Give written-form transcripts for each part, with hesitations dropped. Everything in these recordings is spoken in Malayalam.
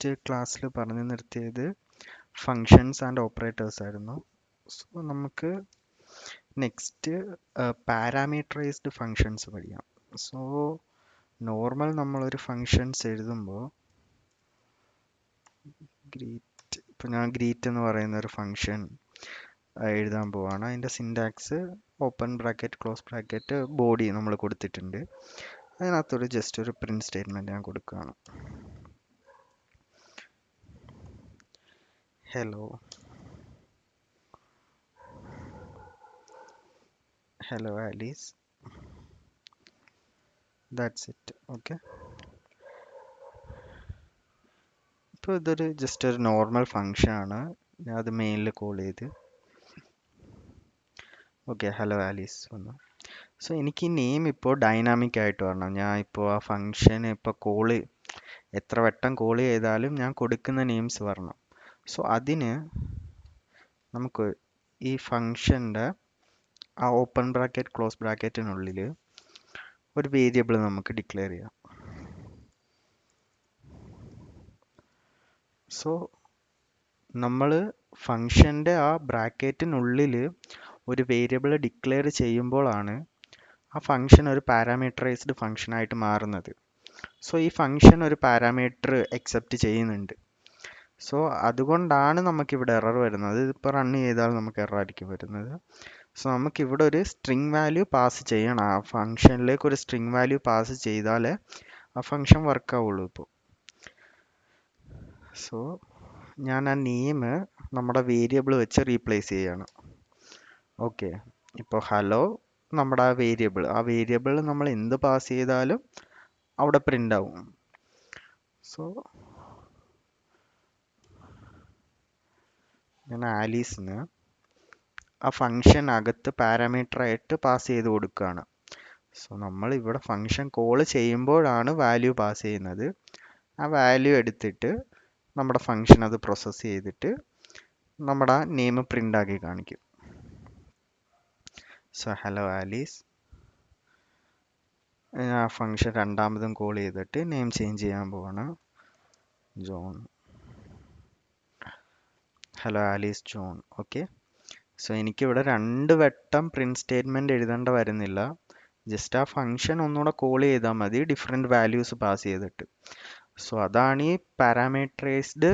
ലാസ്റ്റ് ക്ലാസ്സിൽ പറഞ്ഞു നിർത്തിയത് ഫങ്ഷൻസ് ആൻഡ് ഓപ്പറേറ്റേഴ്സ് ആയിരുന്നു. സോ നമുക്ക് നെക്സ്റ്റ് പാരാമീറ്ററൈസ്ഡ് ഫങ്ഷൻസ് പഠിക്കാം. സോ നോർമൽ നമ്മളൊരു ഫങ്ഷൻസ് എഴുതുമ്പോൾ ഗ്രീറ്റ്, ഇപ്പോൾ ഞാൻ ഗ്രീറ്റ് എന്ന് പറയുന്ന ഒരു ഫങ്ഷൻ എഴുതാൻ പോവാണ്. അതിൻ്റെ syntax open bracket close bracket body നമ്മൾ കൊടുത്തിട്ടുണ്ട്. അതിനകത്തൊരു ജസ്റ്റ് ഒരു പ്രിന്റ് സ്റ്റേറ്റ്മെന്റ് ഞാൻ കൊടുക്കുകയാണ്. Hello Alice, that's it. Okay, ഇപ്പോൾ ഇതൊരു ജസ്റ്റ് ഒരു നോർമൽ ഫങ്ഷൻ ആണ്. ഞാൻ അത് മെയിനിൽ കോൾ ചെയ്ത് ഓക്കെ ഹലോ ആലീസ് വന്നു. സോ എനിക്ക് ഈ നെയിം ഇപ്പോൾ ഡൈനാമിക് ആയിട്ട് വരണം. ഞാൻ ഇപ്പോൾ ആ ഫങ്ഷൻ ഇപ്പോൾ എത്ര വട്ടം കോൾ ചെയ്താലും ഞാൻ കൊടുക്കുന്ന നെയിംസ് വരണം. സോ അതിന് നമുക്ക് ഈ ഫങ്ഷൻ്റെ ആ ഓപ്പൺ ബ്രാക്കറ്റ് ക്ലോസ് ബ്രാക്കറ്റിനുള്ളിൽ ഒരു വേരിയബിൾ നമുക്ക് ഡിക്ലെയർ ചെയ്യാം. സോ നമ്മൾ ഫങ്ഷൻ്റെ ആ ബ്രാക്കറ്റിനുള്ളിൽ ഒരു വേരിയബിൾ ഡിക്ലെയർ ചെയ്യുമ്പോഴാണ് ആ ഫങ്ഷൻ ഒരു പാരാമീറ്ററൈസ്ഡ് ഫങ്ഷനായിട്ട് മാറുന്നത്. സോ ഈ ഫങ്ഷൻ ഒരു പാരാമീറ്റർ അക്സെപ്റ്റ് ചെയ്യുന്നുണ്ട്. സോ അതുകൊണ്ടാണ് നമുക്കിവിടെ എറർ വരുന്നത്. ഇതിപ്പോൾ റൺ ചെയ്താൽ നമുക്ക് എറർ ആയിരിക്കും വരുന്നത്. സോ നമുക്കിവിടെ ഒരു സ്ട്രിങ് വാല്യൂ പാസ് ചെയ്യണം. ആ ഫങ്ഷനിലേക്ക് ഒരു സ്ട്രിങ് വാല്യൂ പാസ് ചെയ്താലേ ആ ഫങ്ഷൻ വർക്ക് ആവുള്ളൂ. ഇപ്പോൾ സോ ഞാൻ ആ നെയിം നമ്മുടെ വേരിയബിൾ വെച്ച് റീപ്ലേസ് ചെയ്യാണ്. ഓക്കെ, ഇപ്പോൾ ഹലോ നമ്മുടെ ആ വേരിയബിൾ നമ്മൾ എന്ത് പാസ് ചെയ്താലും അവിടെ പ്രിൻ്റ് ആവും. സോ ഞാൻ ആലീസിന് ആ ഫങ്ഷൻ അകത്ത് പാരാമീറ്റർ ആയിട്ട് പാസ് ചെയ്ത് കൊടുക്കുകയാണ്. സോ നമ്മൾ ഇവിടെ ഫങ്ഷൻ കോൾ ചെയ്യുമ്പോഴാണ് വാല്യൂ പാസ് ചെയ്യുന്നത്. ആ വാല്യൂ എടുത്തിട്ട് നമ്മുടെ ഫങ്ഷൻ അത് പ്രോസസ്സ് ചെയ്തിട്ട് നമ്മുടെ നെയിം പ്രിൻ്റ് ആക്കി കാണിക്കും. സോ ഹലോ ആലീസ്, ആ ഫങ്ഷൻ രണ്ടാമതും കോൾ ചെയ്തിട്ട് നെയിം ചേഞ്ച് ചെയ്യാൻ പോവാണ്. John, hello Alice John. Okay, so എനിക്കിവിടെ 2 വട്ടം പ്രിന്റ് സ്റ്റേറ്റ്മെന്റ് എഴുതേണ്ട വരുന്നില്ല. ജസ്റ്റ് ആ ഫങ്ഷൻ ഒന്നുകൂടെ കോൾ ചെയ്താൽ മതി, ഡിഫറെൻറ്റ് വാല്യൂസ് പാസ് ചെയ്തിട്ട്. സോ അതാണ് ഈ പാരാമീറ്ററൈസ്ഡ്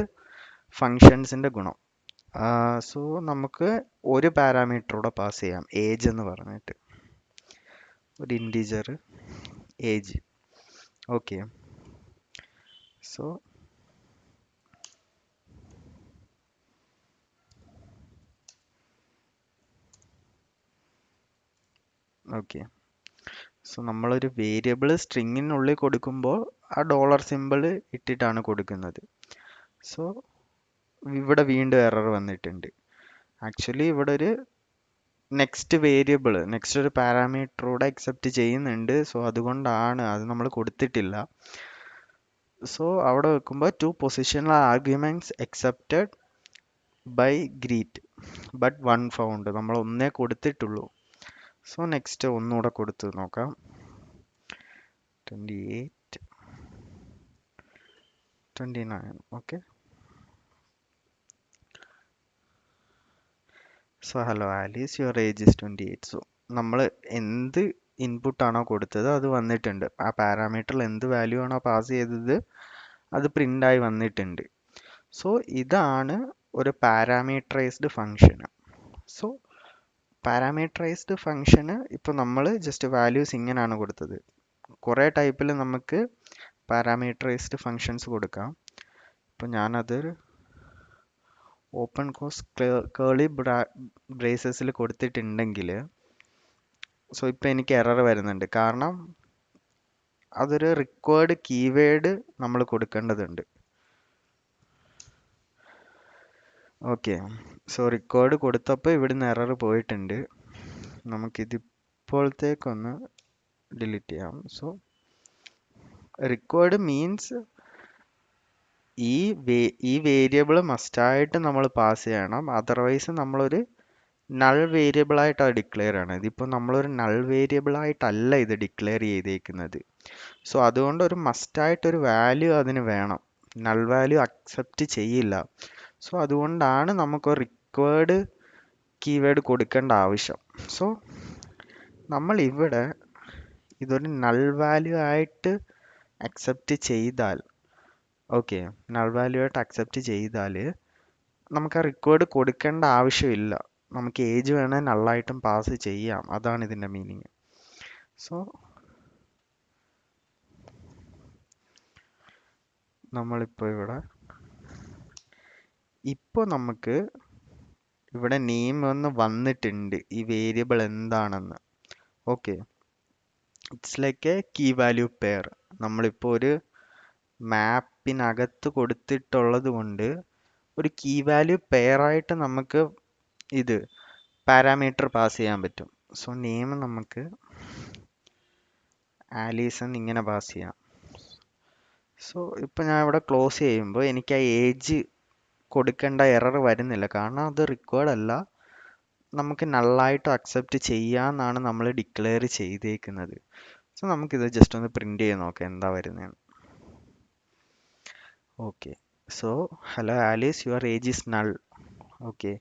ഫങ്ഷൻസിൻ്റെ ഗുണം. സോ നമുക്ക് ഒരു പാരാമീറ്ററൂടെ പാസ് ചെയ്യാം, ഏജ് എന്ന് പറഞ്ഞിട്ട്, ഒരു integer age. Okay, so okay, so നമ്മളൊരു വേരിയബിൾ സ്ട്രിങ്ങിനുള്ളിൽ കൊടുക്കുമ്പോൾ ആ ഡോളർ സിമ്പിൾ ഇട്ടിട്ടാണ് കൊടുക്കുന്നത്. സോ ഇവിടെ വീണ്ടും എറർ വന്നിട്ടുണ്ട്. ആക്ച്വലി ഇവിടെ ഒരു നെക്സ്റ്റ് ഒരു പാരാമീറ്ററൂടെ അക്സെപ്റ്റ് ചെയ്യുന്നുണ്ട്. സോ അതുകൊണ്ടാണ് അത് നമ്മൾ കൊടുത്തിട്ടില്ല. സോ അവിടെ വെക്കുമ്പോൾ 2 positional arguments accepted by greet but 1 found, നമ്മൾ ഒന്നേ കൊടുത്തിട്ടുള്ളൂ. സോ നെക്സ്റ്റ് ഒന്നുകൂടെ കൊടുത്ത് നോക്കാം. 28 29. Okay, so hello Alice, your age is 28. So നമ്മൾ എന്ത് ഇൻപുട്ട് ആണോ കൊടുത്തത് അത് വന്നിട്ടുണ്ട്. ആ പാരാമീറ്ററിൽ എന്ത് വാല്യൂ ആണോ പാസ് ചെയ്തത് അത് പ്രിൻ്റായി വന്നിട്ടുണ്ട്. സോ ഇതാണ് ഒരു പാരാമീറ്ററൈസ്ഡ് ഫങ്ഷൻ. സോ പാരാമീറ്ററൈസ്ഡ് ഫങ്ഷന് ഇപ്പോൾ നമ്മൾ ജസ്റ്റ് വാല്യൂസ് ഇങ്ങനെയാണ് കൊടുത്തത്. കുറേ ടൈപ്പിൽ നമുക്ക് പാരാമീറ്ററൈസ്ഡ് ഫങ്ഷൻസ് കൊടുക്കാം. ഇപ്പോൾ ഞാനത് ഓപ്പൺ കോഴ്സ് കേളി ബ്രേസസിൽ കൊടുത്തിട്ടുണ്ടെങ്കിൽ സോ ഇപ്പോൾ എനിക്ക് എറർ വരുന്നുണ്ട്. കാരണം അതൊരു റിക്വയർഡ് കീവേഡ് നമ്മൾ കൊടുക്കേണ്ടതുണ്ട്. ഓക്കെ, സോ റിക്വയർഡ് കൊടുത്തപ്പോൾ ഇവിടുന്ന് എറർ പോയിട്ടുണ്ട്. നമുക്കിതിപ്പോഴത്തേക്കൊന്ന് ഡിലീറ്റ് ചെയ്യാം. സോ റിക്വയർഡ് മീൻസ് ഈ വേരിയബിൾ മസ്റ്റായിട്ട് നമ്മൾ പാസ് ചെയ്യണം. അതർവൈസ് നമ്മളൊരു നൾ വേരിയബിൾ ആയിട്ടാണ് ഡിക്ലെയർ ചെയ്യണത്. ഇതിപ്പോൾ നമ്മളൊരു നൾ വേരിയബിൾ ആയിട്ടല്ല ഇത് ഡിക്ലെയർ ചെയ്തേക്കുന്നത്. സോ അതുകൊണ്ട് ഒരു മസ്റ്റായിട്ടൊരു വാല്യൂ അതിന് വേണം. നൾ വാല്യൂ അക്സെപ്റ്റ് ചെയ്യില്ല. സോ അതുകൊണ്ടാണ് നമുക്ക് റിക്വേർഡ് കീവേഡ് കൊടുക്കേണ്ട ആവശ്യം. സോ നമ്മൾ ഇവിടെ ഇതൊരു നൾ വാല്യൂ ആയിട്ട് അക്സെപ്റ്റ് ചെയ്താൽ, ഓക്കെ, നൾ വാല്യൂ ആയിട്ട് അക്സെപ്റ്റ് ചെയ്താൽ നമുക്ക് ആ റിക്വേർഡ് കൊടുക്കേണ്ട ആവശ്യമില്ല. നമുക്ക് ഏജ് വേണേൽ നള്ളായിട്ടും പാസ് ചെയ്യാം. അതാണ് ഇതിൻ്റെ മീനിങ്. സോ നമ്മളിപ്പോൾ ഇപ്പോൾ നമുക്ക് ഇവിടെ നെയിം ഒന്ന് വന്നിട്ടുണ്ട് ഈ വേരിയബിൾ എന്താണെന്ന്. Okay, it's like a key value pair. നമ്മളിപ്പോൾ ഒരു മാപ്പിനകത്ത് കൊടുത്തിട്ടുള്ളത് കൊണ്ട് ഒരു കീ വാല്യൂ പെയർ ആയിട്ട് നമുക്ക് ഇത് പാരാമീറ്റർ പാസ് ചെയ്യാൻ പറ്റും. സോ നെയിം നമുക്ക് ആലീസ് എന്ന് ഇങ്ങനെ പാസ് ചെയ്യാം. സോ ഇപ്പം ഞാൻ ഇവിടെ ക്ലോസ് ചെയ്യുമ്പോൾ എനിക്ക് ആ ഏജ് കൊടുക്കേണ്ട എറർ വരുന്നില്ല, കാരണം അത് റിക്വേർഡ് അല്ല, നമുക്ക് നള്ളായിട്ട് അക്സെപ്റ്റ് ചെയ്യാമെന്നാണ് നമ്മൾ ഡിക്ലെയർ ചെയ്തേക്കുന്നത്. സോ നമുക്കിത് ജസ്റ്റ് ഒന്ന് പ്രിൻ്റ് ചെയ്ത് നോക്കാം എന്താ വരുന്നതെന്ന്. Okay, so hello Alice, your age is null. Okay,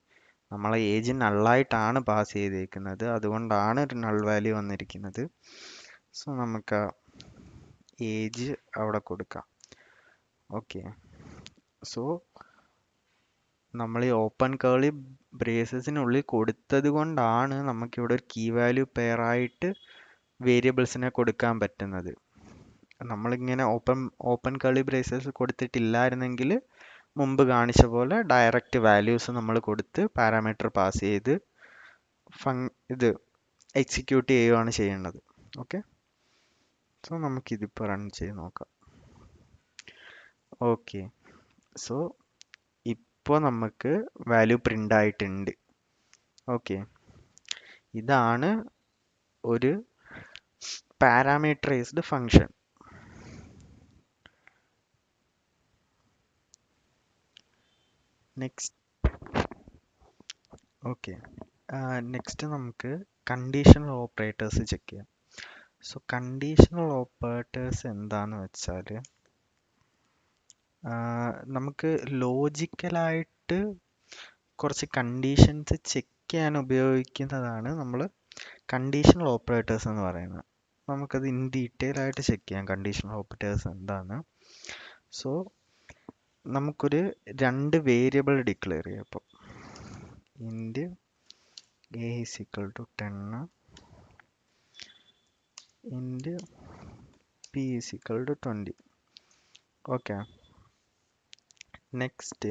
നമ്മളെ ഏജ് നള്ളായിട്ടാണ് പാസ് ചെയ്തേക്കുന്നത്, അതുകൊണ്ടാണ് ഒരു നൾ വാല്യൂ വന്നിരിക്കുന്നത്. സോ നമുക്ക് ഏജ് അവിടെ കൊടുക്കാം. ഓക്കെ, സോ നമ്മൾ ഈ ഓപ്പൺ കേളി ബ്രേസസിനുള്ളിൽ കൊടുത്തത് കൊണ്ടാണ് നമുക്കിവിടെ ഒരു കീ വാല്യൂ പെയർ ആയിട്ട് വേരിയബിൾസിനെ കൊടുക്കാൻ പറ്റുന്നത്. നമ്മളിങ്ങനെ ഓപ്പൺ കേളി ബ്രേസസ് കൊടുത്തിട്ടില്ലായിരുന്നെങ്കിൽ മുമ്പ് കാണിച്ച പോലെ ഡയറക്റ്റ് വാല്യൂസ് നമ്മൾ കൊടുത്ത് പാരാമീറ്റർ പാസ് ചെയ്ത് ഇത് എക്സിക്യൂട്ട് ചെയ്യുകയാണ് ചെയ്യേണ്ടത്. ഓക്കെ, സോ നമുക്കിതിപ്പോൾ റൺ ചെയ്ത് നോക്കാം. ഓക്കെ, സോ ഇപ്പോൾ നമുക്ക് വാല്യൂ പ്രിൻ്റ് ആയിട്ടുണ്ട്. ഓക്കെ, ഇതാണ് ഒരു പാരാമീറ്ററൈസ്ഡ് ഫങ്ഷൻ. നെക്സ്റ്റ് നമുക്ക് കണ്ടീഷണൽ ഓപ്പറേറ്റേഴ്സ് ചെക്ക് ചെയ്യാം. സോ കണ്ടീഷണൽ ഓപ്പറേറ്റേഴ്സ് എന്താന്ന് വെച്ചാൽ നമുക്ക് ലോജിക്കലായിട്ട് കുറച്ച് കണ്ടീഷൻസ് ചെക്ക് ചെയ്യാൻ ഉപയോഗിക്കുന്നതാണ് നമ്മൾ കണ്ടീഷണൽ ഓപ്പറേറ്റേഴ്സ് എന്ന് പറയുന്നത്. നമുക്കത് ഇൻ ഡീറ്റെയിൽ ആയിട്ട് ചെക്ക് ചെയ്യാം കണ്ടീഷണൽ ഓപ്പറേറ്റേഴ്സ് എന്താണ്. സോ നമുക്കൊരു രണ്ട് വേരിയബിൾ ഡിക്ലെയർ ചെയ്യാം. അപ്പോൾ int a is equal to 10, int p is equal to 20. Okay, next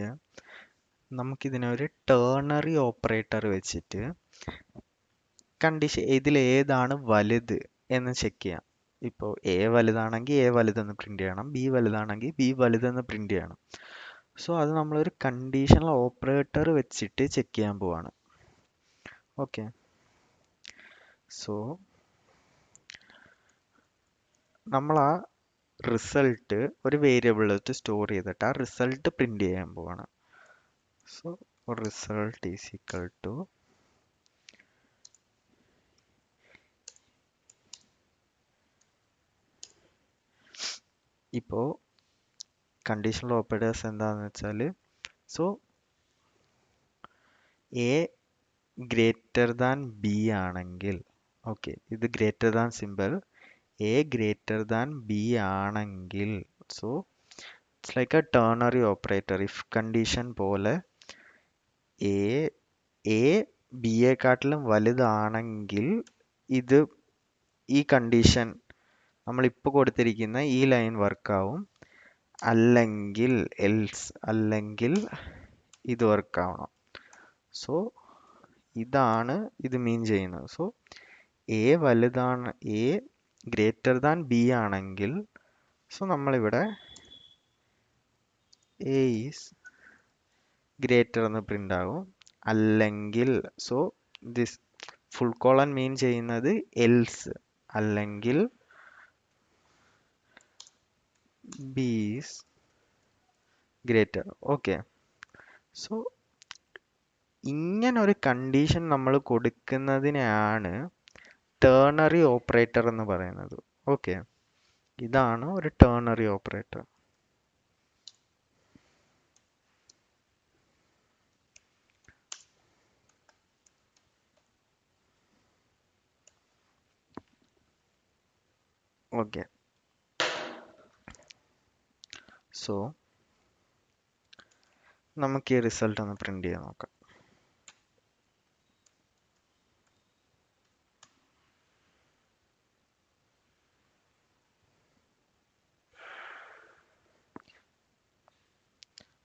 നമുക്കിതിനൊരു ടേർണറി ഓപ്പറേറ്റർ വെച്ചിട്ട് കണ്ടീഷൻ ഇതിലേതാണ് വലുത് എന്ന് ചെക്ക് ചെയ്യാം. ഇപ്പോൾ എ വലുതാണെങ്കിൽ എ വലുതെന്ന് പ്രിൻ്റ് ചെയ്യണം, ബി വലുതാണെങ്കിൽ ബി വലുതെന്ന് പ്രിൻ്റ് ചെയ്യണം. സോ അത് നമ്മളൊരു കണ്ടീഷണൽ ഓപ്പറേറ്റർ വെച്ചിട്ട് ചെക്ക് ചെയ്യാൻ പോവാണ്. ഓക്കെ, സോ നമ്മൾ ആ റിസൾട്ട് ഒരു വേരിയബിളിലേക്ക് സ്റ്റോർ ചെയ്തിട്ട് ആ റിസൾട്ട് പ്രിൻ്റ് ചെയ്യാൻ പോവാണ്. So result is equal to ഇപ്പോൾ കണ്ടീഷണൽ ഓപ്പറേറ്റേഴ്സ് എന്താണെന്ന് വെച്ചാൽ, so A greater than B ആണെങ്കിൽ, ഓക്കെ, ഇത് greater than simple, A greater than B ആണെങ്കിൽ, so it's like a ternary operator. If condition പോലെ എ ബിയെക്കാട്ടിലും വലുതാണെങ്കിൽ ഇത് ഈ കണ്ടീഷൻ നമ്മളിപ്പോൾ കൊടുത്തിരിക്കുന്ന ഈ ലൈൻ വർക്കാവും, അല്ലെങ്കിൽ അല്ലെങ്കിൽ ഇത് വർക്കാവണം. സോ ഇതാണ് ഇത് മീൻ ചെയ്യുന്നത്. സോ എ വലുതാണ്, എ ഗ്രേറ്റർ ദാൻ ബി ആണെങ്കിൽ, സോ നമ്മളിവിടെ എ ഈസ് ഗ്രേറ്റർ എന്ന് പ്രിൻ്റ് ആകും. അല്ലെങ്കിൽ സോ ദിസ് ഫുൾ കോളൻ മീൻ ചെയ്യുന്നത് എൽസ്, അല്ലെങ്കിൽ B is greater. Okay, so ഇങ്ങനെ ഒരു കണ്ടീഷൻ നമ്മൾ കൊടുക്കുന്നതിനെയാണ് ടേർണറി ഓപ്പറേറ്റർ എന്ന് പറയുന്നത്. ഓക്കെ, ഇതാണ് ഒരു ടേർണറി ഓപ്പറേറ്റർ. ഓക്കെ. സോ നമുക്ക് ഈ റിസൾട്ട് ഒന്ന് പ്രിന്റ് ചെയ്ത് നോക്കാം.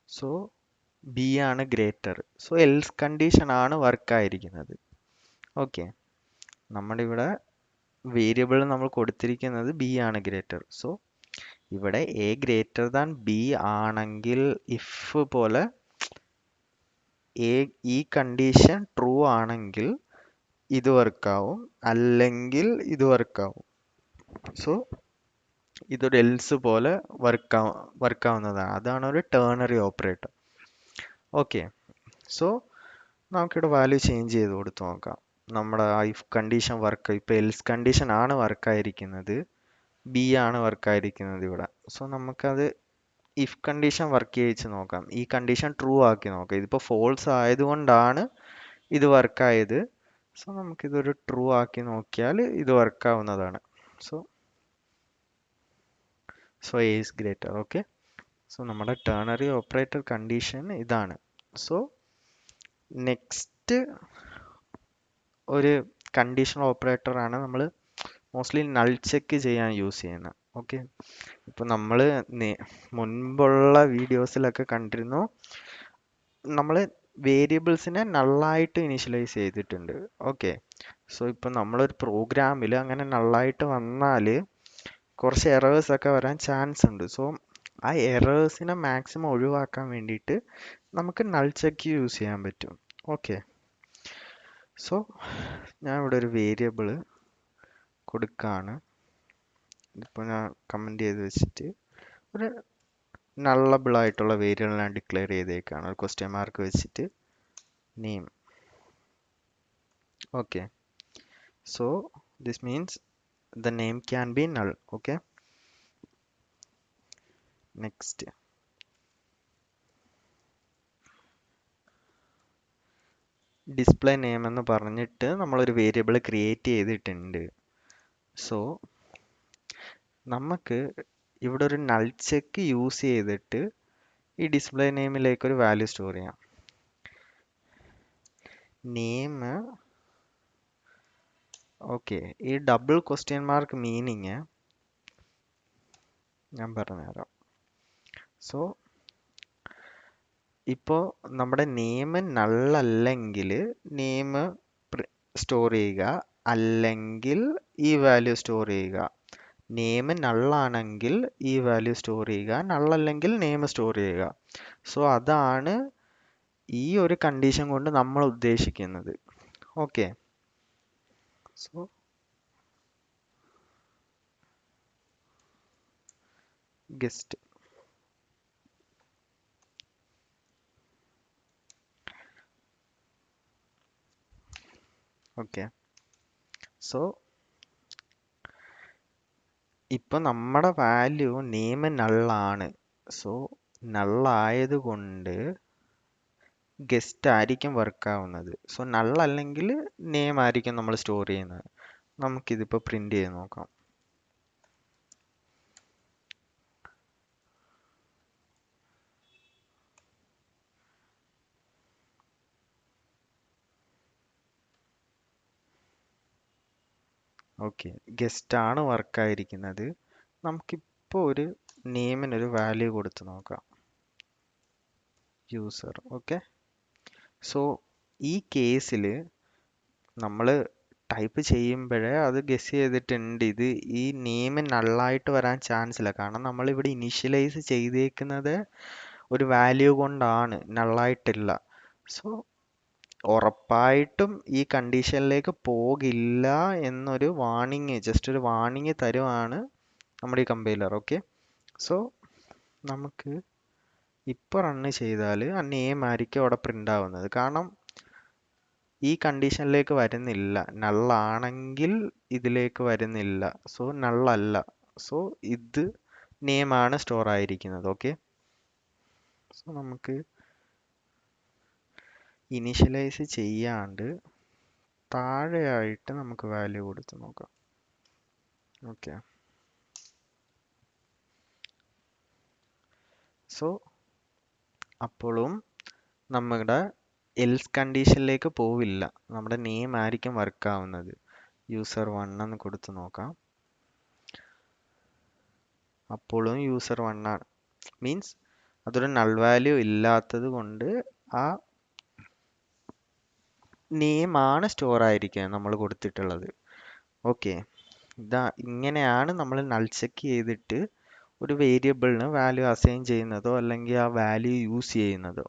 സോ ബി ആണ് ഗ്രേറ്റർ. സോ എൽസ് കണ്ടീഷൻ ആണ് വർക്ക് ആയിരിക്കുന്നത്. ഓക്കെ, നമ്മുടെ ഇവിടെ വേരിയബിൾ നമ്മൾ കൊടുത്തിരിക്കുന്നത് ബി ആണ് ഗ്രേറ്റർ. സോ ഇവിടെ എ ഗ്രേറ്റർ ദാൻ ബി ആണെങ്കിൽ ഇഫ് പോലെ ഈ കണ്ടീഷൻ ട്രൂ ആണെങ്കിൽ ഇത് വർക്കാവും, അല്ലെങ്കിൽ ഇത് വർക്കാവും. സോ ഇതൊരു എൽസ് പോലെ വർക്കാവുന്നതാണ്. അതാണ് ഒരു ടേണറി ഓപ്പറേറ്റർ. ഓക്കെ, സോ നമുക്കിവിടെ വാല്യൂ ചേഞ്ച് ചെയ്ത് കൊടുത്ത് നോക്കാം. നമ്മുടെ ഇഫ് കണ്ടീഷൻ വർക്ക്, ഇപ്പോൾ എൽസ് കണ്ടീഷൻ ആണ് വർക്കായിരിക്കുന്നത്, ബി ആണ് വർക്കായിരിക്കുന്നത് ഇവിടെ. സോ നമുക്കത് ഇഫ് കണ്ടീഷൻ വർക്ക് ചെയ്യിച്ച് നോക്കാം. ഈ കണ്ടീഷൻ ട്രൂ ആക്കി നോക്കാം. ഇതിപ്പോൾ ഫോൾസ് ആയതുകൊണ്ടാണ് ഇത് വർക്കായത്. സോ നമുക്കിതൊരു ട്രൂ ആക്കി നോക്കിയാൽ ഇത് വർക്കാവുന്നതാണ്. So A is greater. Okay, so നമ്മുടെ ടേണറി ഓപ്പറേറ്റർ കണ്ടീഷൻ ഇതാണ്. സോ നെക്സ്റ്റ് ഒരു കണ്ടീഷണൽ ഓപ്പറേറ്റർ ആണ് നമ്മൾ മോസ്റ്റ്ലി നൾ ചെക്ക് ചെയ്യാൻ യൂസ് ചെയ്യുന്നത്. ഓക്കെ, ഇപ്പൊ നമ്മൾ മുൻപുള്ള വീഡിയോസിലൊക്കെ കണ്ടിരുന്നു, നമ്മൾ വേരിയബിൾസിനെ നള്ളായിട്ട് ഇനിഷ്യലൈസ് ചെയ്തിട്ടുണ്ട്. ഓക്കെ, സോ ഇപ്പൊ നമ്മളൊരു പ്രോഗ്രാമിൽ അങ്ങനെ നള്ളായിട്ട് വന്നാൽ കുറച്ച് എറേഴ്സ് ഒക്കെ വരാൻ ചാൻസ് ഉണ്ട്. സോ ആ എറേഴ്സിനെ മാക്സിമം ഒഴിവാക്കാൻ വേണ്ടിയിട്ട് നമുക്ക് നൾ ചെക്ക് യൂസ് ചെയ്യാൻ പറ്റും. ഓക്കെ, സോ ഞാൻ ഇവിടെ ഒരു വേരിയബിൾ കൊടുക്കുകയാണ്. ഇപ്പോൾ ഞാൻ കമൻറ്റ് ചെയ്ത് വെച്ചിട്ട് ഒരു നള്ളബിൾ ആയിട്ടുള്ള വേരിയബിൾ ഞാൻ ഡിക്ലെയർ ചെയ്തേക്കാണ്, ഒരു ക്വസ്റ്റ്യൻ മാർക്ക് വെച്ചിട്ട് name. Okay, so this means the name can be null. Okay, next display name എന്ന് പറഞ്ഞിട്ട് നമ്മളൊരു വേരിയബിൾ ക്രിയേറ്റ് ചെയ്തിട്ടുണ്ട്. സോ നമുക്ക് ഇവിടെ ഒരു നൾ ചെക്ക് യൂസ് ചെയ്തിട്ട് ഈ ഡിസ്പ്ലേ നെയിമിലേക്ക് ഒരു വാല്യൂ സ്റ്റോർ ചെയ്യാം. നെയിം. ഓക്കെ, ഈ ഡബിൾ ക്വസ്റ്റ്യൻ മാർക്ക് മീനിങ് ഞാൻ പറഞ്ഞുതരാം. സോ ഇപ്പോൾ നമ്മുടെ നെയിം നള്ളല്ലെങ്കിൽ നെയിം സ്റ്റോർ ചെയ്യുക, അല്ലെങ്കിൽ ഈ വാല്യൂ സ്റ്റോർ ചെയ്യുക. നെയിം നള്ളാണെങ്കിൽ ഈ വാല്യൂ സ്റ്റോർ ചെയ്യുക, നള്ളല്ലെങ്കിൽ നെയിം സ്റ്റോർ ചെയ്യുക. സോ അതാണ് ഈ ഒരു കണ്ടീഷൻ കൊണ്ട് നമ്മൾ ഉദ്ദേശിക്കുന്നത്. Okay, so guest. Okay, so ഇപ്പൊ നമ്മുടെ വാല്യൂ നെയിം നള്ളാണ്. സോ നള്ളായത് കൊണ്ട് ഗസ്റ്റ് ആയിരിക്കും വർക്ക് ആവുന്നത്. സോ നള്ളല്ലെങ്കിൽ നെയിം ആയിരിക്കും നമ്മൾ സ്റ്റോർ ചെയ്യുന്നത്. നമുക്കിതിപ്പോൾ പ്രിന്റ് ചെയ്ത് നോക്കാം. ഓക്കെ, ഗസ്റ്റ് ആണ് വർക്ക് ആയിരിക്കുന്നത്. നമുക്കിപ്പോൾ ഒരു നെയിമിനൊരു വാല്യൂ കൊടുത്ത് നോക്കാം, യൂസർ. ഓക്കെ, സോ ഈ കേസിൽ നമ്മൾ ടൈപ്പ് ചെയ്യുമ്പോഴേ അത് ഗസ് ചെയ്തിട്ടുണ്ട് ഇത് ഈ നെയിം നള്ളായിട്ട് വരാൻ ചാൻസ് ഇല്ല. കാരണം നമ്മൾ ഇവിടെ ഇനിഷ്യലൈസ് ചെയ്തേക്കുന്നത് ഒരു വാല്യൂ കൊണ്ടാണ്, നള്ളായിട്ടില്ല. സോ ഉറപ്പായിട്ടും ഈ കണ്ടീഷനിലേക്ക് പോകില്ല എന്നൊരു വാണിങ്, ജസ്റ്റ് ഒരു വാണിങ് തരുവാണ് നമ്മുടെ ഈ കമ്പൈലർ. ഓക്കെ, സോ നമുക്ക് ഇപ്പോൾ റണ്ണ് ചെയ്താൽ ആ നെയിം ആയിരിക്കും അവിടെ പ്രിൻ്റ് ആവുന്നത്. കാരണം ഈ കണ്ടീഷനിലേക്ക് വരുന്നില്ല, നള്ളാണെങ്കിൽ ഇതിലേക്ക് വരുന്നില്ല. സോ നള്ളല്ല. സോ ഇത് നെയിം ആണ് സ്റ്റോർ ആയിരിക്കുന്നത്. ഓക്കെ, സോ നമുക്ക് ഇനിഷ്യലൈസ് ചെയ്യാണ്ട് താഴെയായിട്ട് നമുക്ക് വാല്യൂ കൊടുത്ത് നോക്കാം. ഓക്കെ, സോ അപ്പോഴും നമ്മുടെ എൽസ് കണ്ടീഷനിലേക്ക് പോവില്ല, നമ്മുടെ നെയിം ആയിരിക്കും വർക്ക് ആവുന്നത്. യൂസർ 1 എന്ന് കൊടുത്ത് നോക്കാം. അപ്പോഴും യൂസർ 1 ആണ്. മീൻസ് അതൊരു നൾ വാല്യൂ ഇല്ലാത്തത് കൊണ്ട് ആ നെയിം ആണ് സ്റ്റോർ ആയിരിക്കുക നമ്മൾ കൊടുത്തിട്ടുള്ളത്. ഓക്കെ, ഇങ്ങനെയാണ് നമ്മൾ നൾ ചെക്ക് ചെയ്തിട്ട് ഒരു വേരിയബിളിന് വാല്യൂ അസൈൻ ചെയ്യുന്നതോ അല്ലെങ്കിൽ ആ വാല്യൂ യൂസ് ചെയ്യുന്നതോ.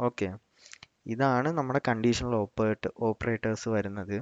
ഓക്കെ, ഇതാണ് നമ്മുടെ കണ്ടീഷണൽ ഓപ്പറേറ്റേഴ്സ് വരുന്നത്.